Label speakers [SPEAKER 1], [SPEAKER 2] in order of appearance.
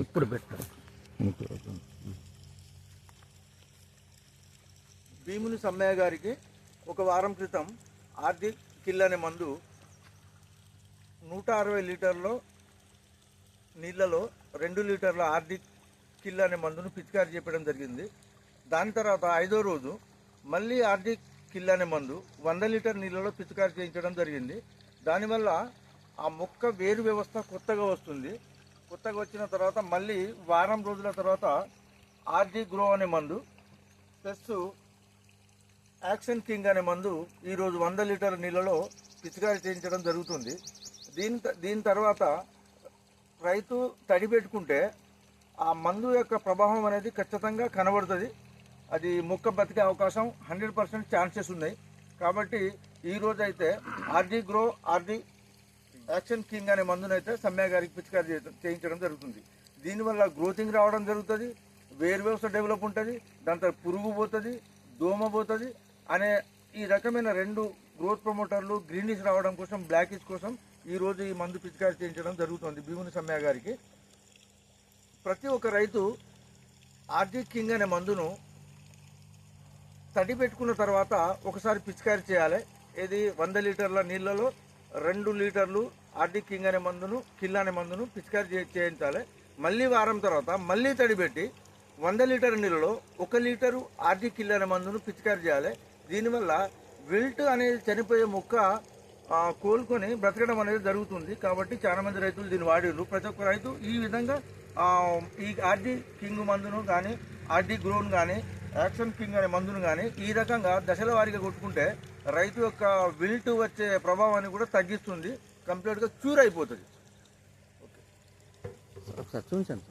[SPEAKER 1] ఇప్పుడు పెట్టారు.
[SPEAKER 2] భీముని సమ్మయ్య గారికి ఒక వారం క్రితం ఆర్డి కిల్ అనే మందు 160 లీటర్ల నీళ్లలో 2 లీటర్ల ఆర్డి కిల్ అనే మందును పిచికారి చేయడం జరిగింది. దాని తర్వాత 5వ రోజు మళ్ళీ ఆర్డి కిల్ అనే మందు 100 లీటర్ నీళ్ళలో పిచికారి చేయించడం జరిగింది. దానివల్ల ఆ మొక్క వేరు వ్యవస్థ కొత్తగా వస్తుంది. కొత్తగా వచ్చిన తర్వాత మళ్ళీ వారం రోజుల తర్వాత ఆర్డి గ్రో అనే మందు ప్లస్ యాక్షన్ కింగ్ అనే మందు ఈరోజు 100 లీటర్ నీళ్ళలో పిచికారి చేయించడం జరుగుతుంది. దీని తర్వాత రైతు తడి పెట్టుకుంటే ఆ మందు యొక్క ప్రభావం అనేది ఖచ్చితంగా కనబడుతుంది. అది మొక్క బతికే అవకాశం 100% ఛాన్సెస్ ఉన్నాయి. కాబట్టి ఈరోజు అయితే RD grow RD action king అనే మందునైతే సమ్మయ్య గారికి పిచికారి చేయించడం జరుగుతుంది. దీనివల్ల గ్రోతింగ్ రావడం జరుగుతుంది, వేరు వ్యవస్థ డెవలప్ ఉంటుంది, దాని తర్వాత పురుగు పోతుంది, దోమ పోతుంది అనే ఈ రకమైన 2 గ్రోత్ ప్రమోటర్లు గ్రీనిష్ రావడం కోసం, బ్లాకిష్ కోసం ఈరోజు ఈ మందు పిచికారి చేయించడం జరుగుతుంది భీముని సమ్మయ్య గారికి. ప్రతి ఒక్క రైతు ఆర్డి కింగ్ అనే మందును తడి పెట్టుకున్న తర్వాత ఒకసారి పిచికారి చేయాలి. ఇది 100 లీటర్ల నీళ్ళలో 2 లీటర్లు ఆర్డి కింగ్ అనే మందును కిల్ అనే మందును పిచికారి చేయించాలి. మళ్ళీ వారం తర్వాత మళ్ళీ తడిపెట్టి 100 లీటర్ నీళ్ళలో 1 లీటరు ఆర్డి కిల్ అనే మందును పిచికారి చేయాలి. దీనివల్ల విల్ట్ అనేది చనిపోయే మొక్క కోలుకొని బ్రతకడం అనేది జరుగుతుంది. కాబట్టి చాలా మంది రైతులు దీన్ని వాడిర్రు. ప్రతి ఒక్క రైతు ఈ విధంగా ఈ ఆర్డి కింగ్ మందును కానీ ఆర్డి గ్రోన్ కానీ యాక్షన్ కింగ్ అనే మందును కానీ ఈ రకంగా దశల వారీగా కొట్టుకుంటే రైతు యొక్క విల్ట్ వచ్చే ప్రభావాన్ని కూడా తగ్గిస్తుంది, కంప్లీట్గా క్యూర్ అయిపోతుంది.
[SPEAKER 1] ఒకసారి చూపించండి.